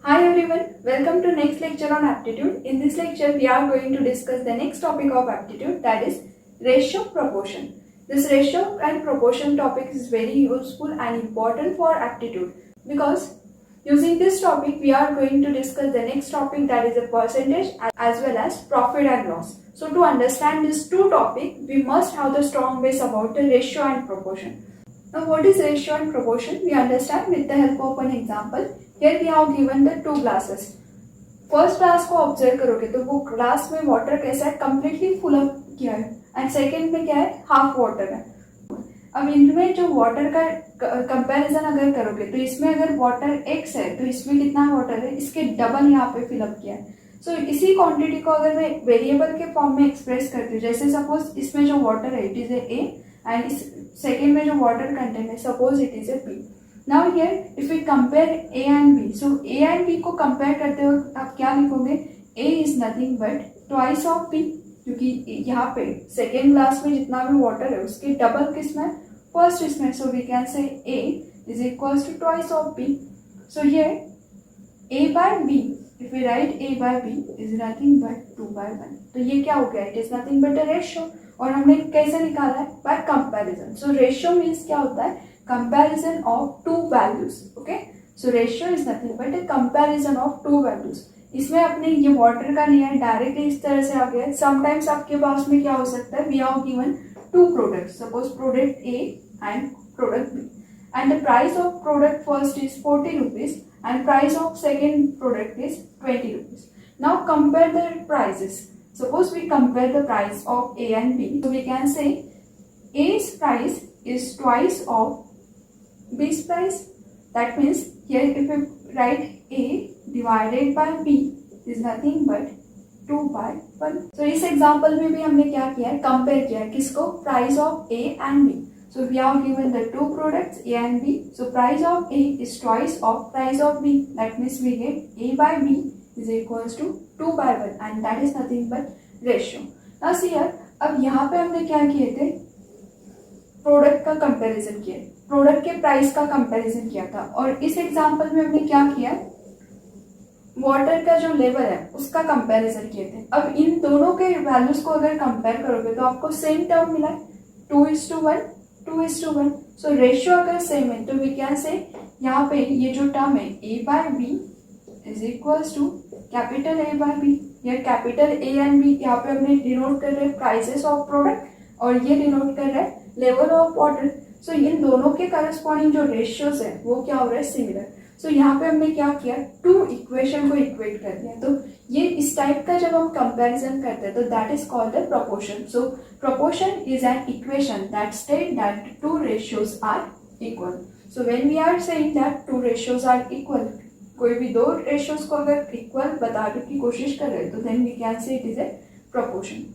Hi everyone, welcome to next lecture on aptitude. In this lecture, we are going to discuss the next topic of aptitude, that is ratio proportion. This ratio and proportion topic is very useful and important for aptitude because using this topic, we are going to discuss the next topic, that is a percentage as well as profit and loss. So to understand these two topics, we must have the strong base about the ratio and proportion. Now what is ratio and proportion? We understand with the help of an example. Here we have given the two glasses. First glass को observe करोगे तो वो glass में water कैसा है, completely full up किया है, and second में क्या है, हाफ वाटर है. अब इनमें जो वाटर का कंपैरिजन अगर करोगे तो इसमें अगर वाटर x है तो इसमें कितना वाटर है, इसके डबल यहाँ पे फिलअप किया है. सो इसी क्वांटिटी को अगर मैं वेरिएबल के फॉर्म में एक्सप्रेस करती हूँ, जैसे सपोज इसमें जो वाटर है इट इज ए एंड इस सेकेंड में जो वाटर कंटेंट है suppose it is A B. Now here if we compare A and B, so A and B को compare करते वक्त आप क्या लिखोगे, A is nothing but twice of B, क्योंकि यहाँ पे सेकेंड ग्लास में जितना भी वाटर है उसके डबल किसमें, फर्स्ट इसमें. So we can say A is equals to twice of B. So here A by B, if we write A by B is nothing but 2 by 1. तो ये क्या हो गया, it is nothing but a ratio. और हमने कैसे निकाला है, by comparison. So ratio means क्या होता है, comparison of two values. Okay, so ratio is nothing but a comparison of two values. इसमें अपने ये वाटर का लिया है, डायरेक्टली इस तरह से आ गया. समटाइम्स आपके पास में क्या हो सकता है, we have given two products, suppose product A and product B, and the price of product first is 40 rupees and price of second product is 20 rupees. Now compare the prices. Suppose we compare the price of A and B, so we can say A's price is twice of B's price. That means here if we write A divided by B is nothing but 2 by 1. So इस example में भी हमने क्या किया है, compare किया है किसको, price of A and B. So we have given the two products A and B. So price of A is twice of price of B. That means we get A by B is equals to 2 by 1 and that is nothing but ratio. Now see here, अब यहाँ पे हमने क्या किए थे, product का comparison किया, product के प्राइस का कंपैरिजन किया था. और इस एग्जांपल में हमने क्या किया, वाटर का जो लेवल है उसका कंपैरिजन किए थे. अब इन दोनों के वैल्यूज को अगर कंपेयर करोगे तो आपको सेम टर्म मिला है, 2:1, 2:1. सो रेशियो अगर सेम है तो वी कैन से यहाँ पे ये जो टर्म है A by B is equals to capital A by B. ये कैपिटल A एंड B यहाँ पे हमने डिनोट कर रहे हैं प्राइसेस ऑफ प्रोडक्ट और ये डिनोट कर रहे हैं लेवल ऑफ वाटर. सो इन दोनों के करस्पॉन्डिंग जो रेशियोज है वो क्या हो रहा है, सिमिलर. सो यहाँ पे हमने क्या किया, टू इक्वेशन को इक्वेट कर दिया. तो ये इस टाइप का जब हम कंपैरिजन करते हैं तो that is called the proportion. So proportion is an equation that state that two ratios are equal. So when we are saying that two ratios are equal, कोई भी दो रेशियोज को अगर इक्वल बताने की कोशिश कर रहे हैं तो then we can say it is a proportion.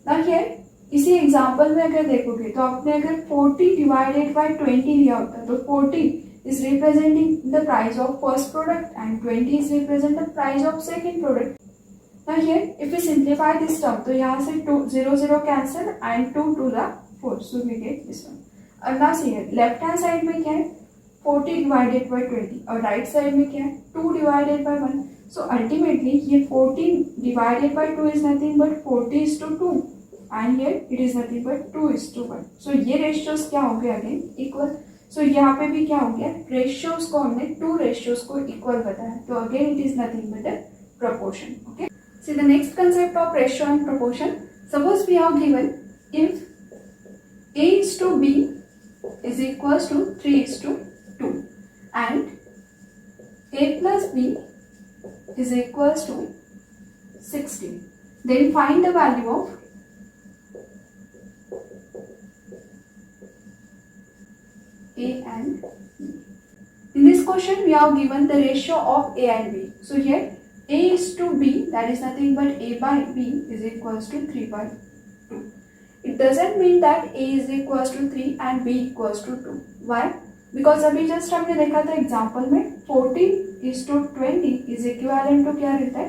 Now here इसी एग्जाम्पल में अगर देखोगे तो आपने अगर 40 डिवाइडेड बाई 20 लिया होता तो 40 is representing the price of first product and 20 is represent the price of second product. Now here if we simplify this term तो यहाँ से 2 0 0 cancel and 2 to the 4, so we get this one. अब now see here left hand side में क्या है, 40 divided by 20 और right side में क्या है, 2 डिवाइडेड बाई 1. सो अल्टीमेटली ये 40 divided by 2 is nothing but 40:2 and here it is nothing but 2:1. So ये ratios क्या हो गए अगेन, इक्वल. सो यहाँ पे भी क्या हो गया, रेशियोज को हमने टू रेशियोज को इक्वल बताया तो again it is nothing but a proportion. Okay, see the next concept of ratio and proportion. Suppose we have given if A is to B is equals to 3:2 and A plus B is equals to 60, then find the value of A and B. In this question we have given the ratio of A and B. So here A is to B, that is nothing but A by B is equals to 3/2. It doesn't mean that A is equals to 3 and B equals to 2. Why? Because अभी just हमने देखा था example में 40:20 is equivalent to क्या रहता है,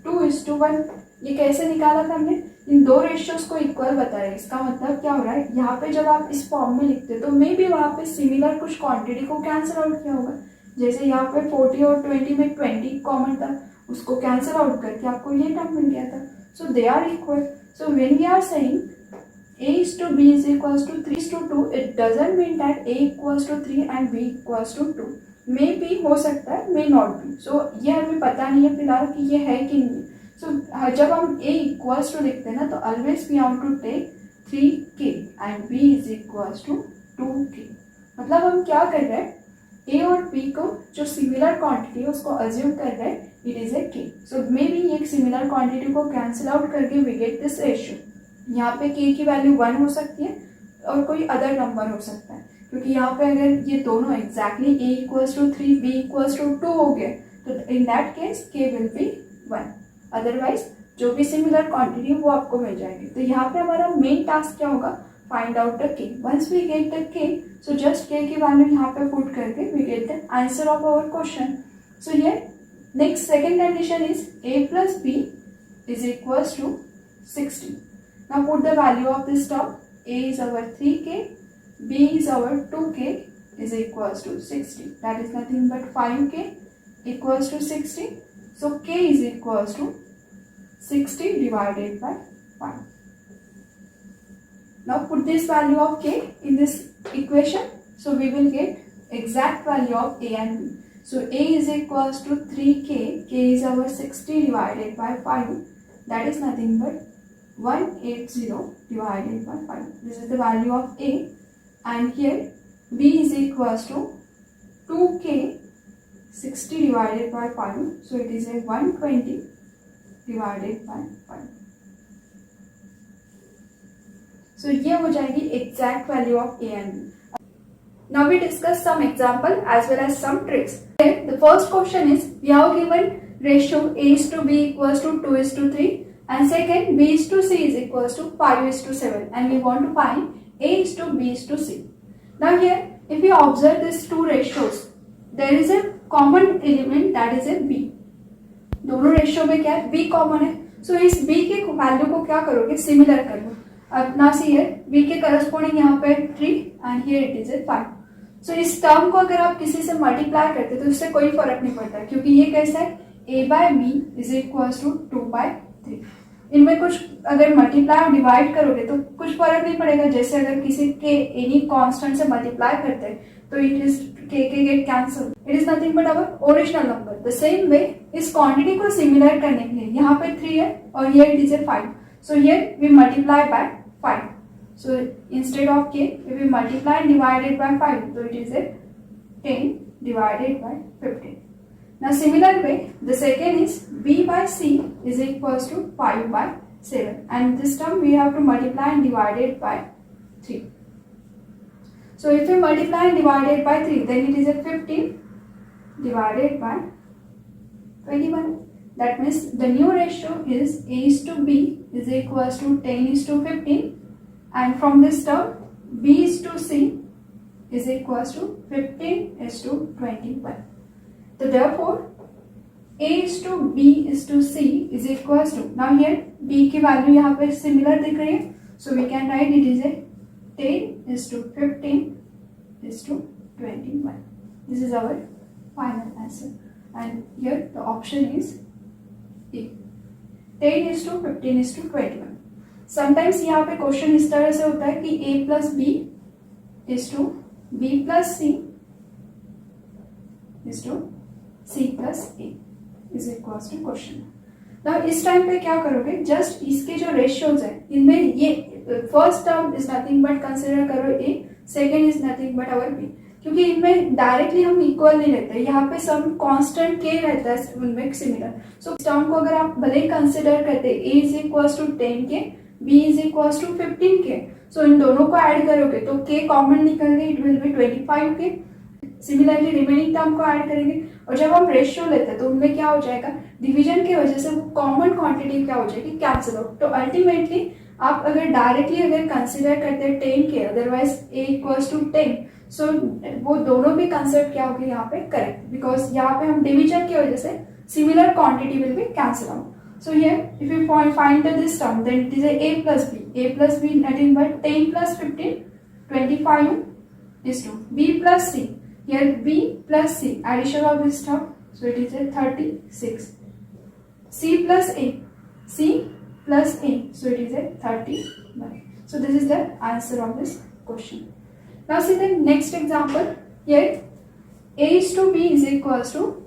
2:1. ये कैसे निकाला था हमने, इन दो रेशियोज को इक्वल बता रहे हैं. इसका मतलब क्या हो रहा है, यहाँ पे जब आप इस फॉर्म में लिखते हो तो मे भी वहाँ पे सिमिलर कुछ क्वांटिटी को कैंसिल आउट किया होगा. जैसे यहाँ पे 40 और 20 में 20 कॉमन था, उसको कैंसिल आउट करके आपको ये टर्म मिल गया था. So they are equal. So when we are saying a is to b is equals to 3 is to 2, it doesn't mean that a equals to 3 and b equals to 2. मे भी हो सकता है, मे नॉट बी. सो ये हमें पता नहीं है फिलहाल कि ये है कि नहीं. सो जब हम a इक्वल्स टू लिखते हैं ना, तो always we have to take 3k and b is equals to 2k. मतलब हम क्या कर रहे हैं, a और b को जो सिमिलर क्वांटिटी है उसको अज्यूम कर रहे हैं, it is A k. So may be एक सिमिलर क्वांटिटी को कैंसिल आउट करके वी गेट दिस रेशियो. यहाँ पे k की वैल्यू 1 हो सकती है और कोई अदर नंबर हो सकता है, क्योंकि यहाँ पे अगर ये दोनों exactly a equals to 3 b equals to 2 हो गए, तो in that case k will be 1. Otherwise जो भी सिमिलर क्वांटिटी वो आपको मिल जाएगी. तो यहाँ पे हमारा मेन टास्क क्या होगा, find out the k. Once we get the k, so just k की वैल्यू यहाँ पे पुट करके we get the answer of our question. So ये next second condition is a plus b is equals to 60. Now put the value of this term. A is our 3k, b is our 2k is equals to 60. That is nothing but 5k equals to 60. So k is equals to 60 divided by 5. Now put this value of k in this equation. So we will get exact value of a and b. So a is equals to 3k, k is our 60 divided by 5. That is nothing but 180 divided by 5. This is the value of a, and here b is equals to 2k 60 divided by 5. So it is a 120 divided by 5. So ये हो जाएगी exact value of a and b. Now we discuss some example as well as some tricks. Here the first question is, we have given ratio a is to b equals to 2 is to 3. And second, b is to c is equals to 5 is to 7, and we want to find a is to b is to c. Now here, if we observe these two ratios, there is a common element, that is a b. दोनों ratio में क्या है, b common है. सो इस b के value को क्या करोगे, सिमिलर कर लो. अब ना सी है b के करस्पॉन्डिंग यहाँ पे 3 and here it is a 5. सो इस टर्म को अगर आप किसी से मल्टीप्लाई करते तो इससे कोई फर्क नहीं पड़ता, क्योंकि ये कैसा है, a by b is equals to 2 by 3. इनमें कुछ अगर मल्टीप्लाई और डिवाइड करोगे तो कुछ फर्क नहीं पड़ेगा. जैसे अगर किसी के एनी कांस्टेंट से मल्टीप्लाई करते हैं तो it is K get cancel. It is nothing but our original number. The same way इस क्वांटिटी को सिमिलर करने के लिए यहाँ पे 3 है और here it is a 5. So here we multiply by 5. So instead of k we multiply and divided by 5, तो it is a 10 divided by 15. Now similar way, the second is b by c is equals to 5 by 7, and this term we have to multiply and divide it by 3. So if we multiply and divide it by 3, then it is a 15 divided by 21. That means the new ratio is a is to b is equals to 10 is to 15, and from this term b is to c is equals to 15 is to 21. So therefore, a is to b is to c is equals to, now here b की value यहाँ पे similar दिख रही है, so we can write it is a 10 is to 15 is to 21. This is our final answer, and here the option is A. 10 is to 15 is to 21. Sometimes यहाँ पे question इस तरह से होता है कि a plus b is to b plus c is to c plus a is equals to question. Now इस time पे क्या करोगे, जस्ट इसके जो रेशियोज है इनमें ये first term is nothing but consider करो a, second is nothing but our b, क्योंकि इनमें डायरेक्टली हम इक्वल नहीं रहते. यहाँ पे सम कांस्टेंट k रहता है उनमें सिमिलर. सो इस टर्म को अगर आप भले ही कंसिडर करते a is equals to 10k, b is equals to 15k, so इन दोनों को ऐड करोगे तो k कॉमन निकल गए, it will be 25k. Similarly remaining term को ऐड करेंगे, और जब हम रेशियो लेते हैं तो उनमें क्या हो जाएगा, डिवीजन की वजह से वो कॉमन क्वांटिटी क्या हो जाएगी, कैंसिल आउट. तो अल्टीमेटली आप अगर डायरेक्टली अगर कंसिडर करते हैं 10k, otherwise a equals to 10, so वो दोनों भी कंसेप्ट क्या होगी यहाँ पे करेक्ट, बिकॉज यहाँ पे हम डिवीजन की वजह से similar quantity will be cancel out. So here, if you find this term, then it is a plus b. A plus b nothing but 10 plus 15, 25 is to b plus c. here B plus C, addition of this term, so it is a 36. C plus A, C plus A, so it is a 31. So this is the answer of this question. Now see the next example. Here A is to B is equals to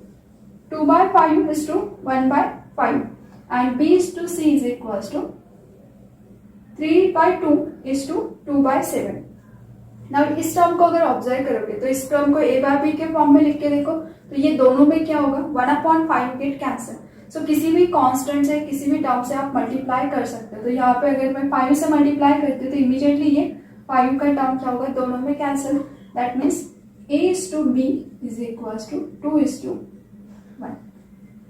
2 by 5 is to 1 by 5 and B is to C is equals to 3 by 2 is to 2 by 7. Now इस term को अगर observe करोगे तो इस term को A by B के form में लिख के देखो तो ये दोनों में क्या होगा 1/5 गेट कैंसिल. सो किसी भी कांस्टेंट से किसी भी टर्म से आप मल्टीप्लाई कर सकते हो. तो यहाँ पे अगर मैं 5 से मल्टीप्लाई करती हूँ तो इमीडिएटली ये 5 का टर्म क्या होगा दोनों में cancel. That means A is to B is equals to 2 is to 1.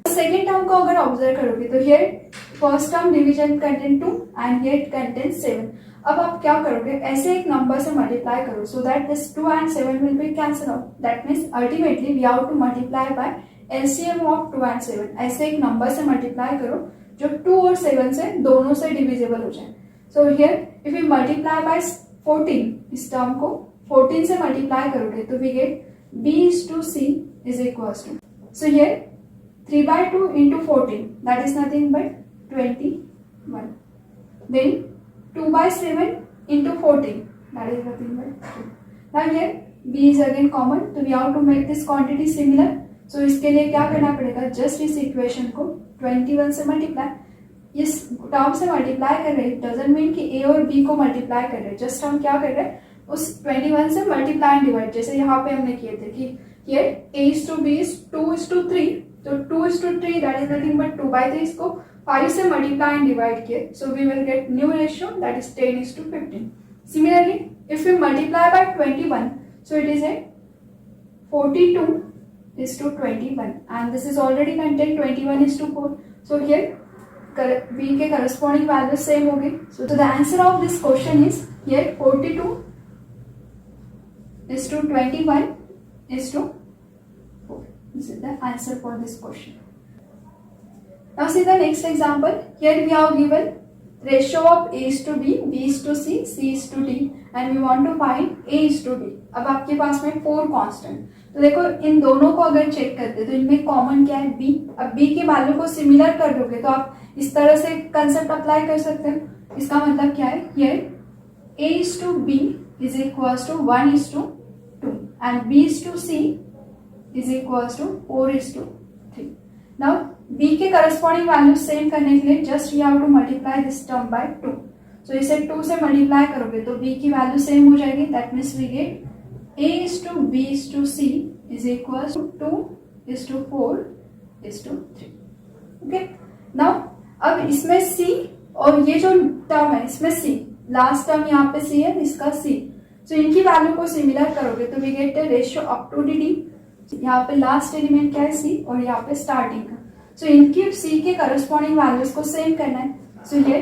Second term को अगर ऑब्जर्व करोगे तो here first term division contain 2 and here it contain 7. अब आप क्या करोगे ऐसे एक नंबर से मल्टीप्लाई करो so that this 2 and 7 will be cancel out. That means ultimately we have to multiply by LCM of 2 and 7. ऐसे एक नंबर से मल्टीप्लाई करो जो 2 और 7 से दोनों से डिविजिबल हो जाए. So here if you multiply by 14, इस टर्म को 14 से मल्टीप्लाई करोगे तो we get B is to C is equals to, so here 3 by 2 into 14, that is nothing but 21. Then 2 by 7 into 14, that is nothing but 2. Now here B is again common, so we have to make this quantity similar. So इसके लिए क्या करना पड़ेगा, just इस equation को 21 से multiply, इस term से मल्टीप्लाई कर रहे हैं. डजंट मीन कि A और B को मल्टीप्लाई कर रहे हैं, जस्ट हम क्या कर रहे हैं उस 21 से मल्टीप्लाई एंड डिवाइड. जैसे यहाँ पे हमने किए थे कि ये A is to B is 2 is to 3, तो 2 is to 3 that is nothing but 2 by 3. इसको 5 से मल्टीप्लाई एंड डिवाइड किए, so we will get new ratio that is 10 is to 15. Similarly, if we multiply by 21, so it is a 42 is to 21 and this is already contained 21 is to 4. So here B के corresponding values same होगी. So the answer of this question is here 42 is to 21 is to 4. This is the answer for this question. Now see the next example. Here we have given ratio of A is to B, B is to C, C is to D and we want to find A is to D. अब आपके पास में 4 constant, तो देखो इन दोनों को अगर check करते तो इनमें कॉमन क्या है B. अब B के वैल्यू को सिमिलर कर दोगे तो आप इस तरह से कंसेप्ट अप्लाई कर सकते हो. इसका मतलब क्या है, here A is to B is equals to 1 is to 2 and B is to C is equals to 4 is to 3. Now B के करस्पॉन्डिंग वैल्यू सेम करने के लिए just we have to multiply this term by 2. So इसे 2 से multiply करोगे तो B की value same हो जाएगी. That means we get A is to B is to C is equals to 2 is to 4 is to 3. Okay. Now अब इसमें C और ये जो टर्म है इसमें C, लास्ट टर्म यहाँ पे C है, इसका C. सो इनकी वैल्यू को सिमिलर करोगे तो we get ratio up to d. यहाँ पे लास्ट एलिमेंट क्या है C और यहाँ पे स्टार्टिंग का. सो इनकी C के करस्पॉन्डिंग वैल्यूज को सेम करना है. सो ये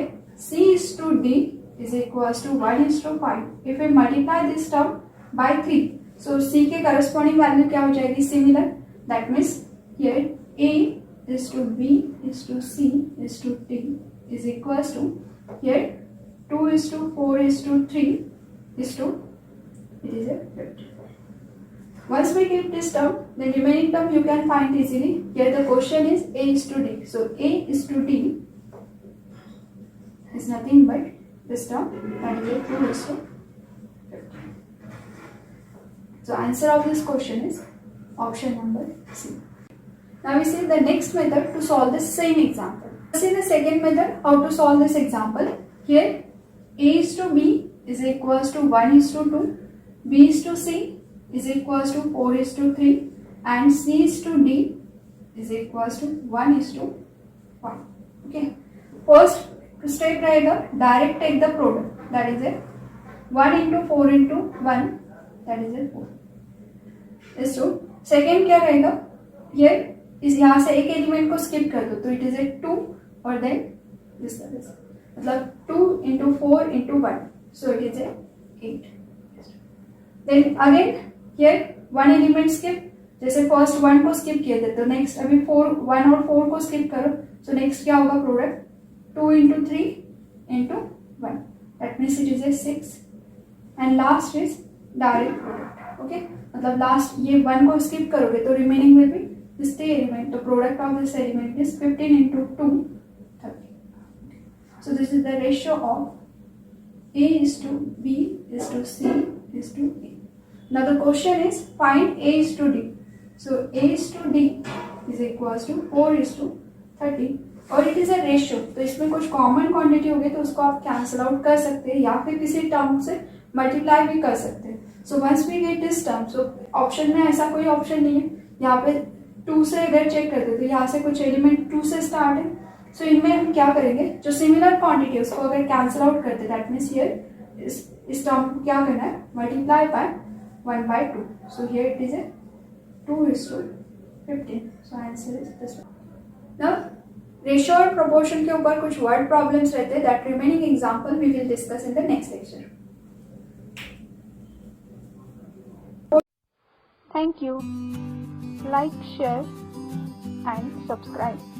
C is to D is equals to 1 is to 5. If we multiply this term by 3, so C के करस्पॉन्डिंग वैल्यू क्या हो जाएगी similar. That means here A is to B is to C is to D is equals to here 2 is to 4 is to 3 is to, it is a 50. Once we get this term, the remaining term you can find easily. Here the question is A is to D. So A is to D is nothing but this term, that is 2 is to 50. So answer of this question is option number C. Now we see the next method to solve the same example. See the second method how to solve this example. Here A is to B is equals to 1 is to 2, B is to C is equals to 4 is to 3 and C is to D is equals to 1 is to 1. Okay. First step रहेगा direct take the product, that is it 1 into 4 into 1, that is it 4 is to. Second क्या रहेगा, here इस यहाँ से एक element को skip कर दो तो इट इज ए 2 और देन दिस तरह से, मतलब 2 into 4 into 1, so it is a 8. Then again here one element skip, जैसे फर्स्ट 1 को स्किप किए थे तो नेक्स्ट अभी 1 और 4 को स्किप करो, सो नेक्स्ट क्या होगा product 2 into 3 into 1, that means it is a 6 and last is direct product. Okay, मतलब लास्ट ये 1 को स्किप करोगे तो remaining will be this element, the product of this element is 15 into 2 30. So this is the ratio of A is to B is to C is to A. Now the question is find A is to D. So A is to D is equals to 4 is to 30 और it is a ratio, तो इसमें कुछ common quantity होगी तो उसको आप cancel out कर सकते हैं या फिर किसी टर्म से मल्टीप्लाई भी कर सकते हैं. So once we get this term, so option में ऐसा कोई ऑप्शन नहीं है. यहाँ पे 2 से अगर चेक करते तो यहाँ से कुछ एलिमेंट 2 से स्टार्ट है. सो इनमें हम क्या करेंगे, जो सिमिलर क्वांटिटी है उसको अगर कैंसिल आउट करते दैट मीन्स हियर इस टर्म को क्या करना है, multiply by 1/2. So here it is a 2 is to 15. So answer is this one. Now ratio और प्रोपोर्शन के ऊपर कुछ वर्ड प्रॉब्लम्स रहते हैं, that remaining example we will discuss in the next lecture. Thank you. Like, share and subscribe.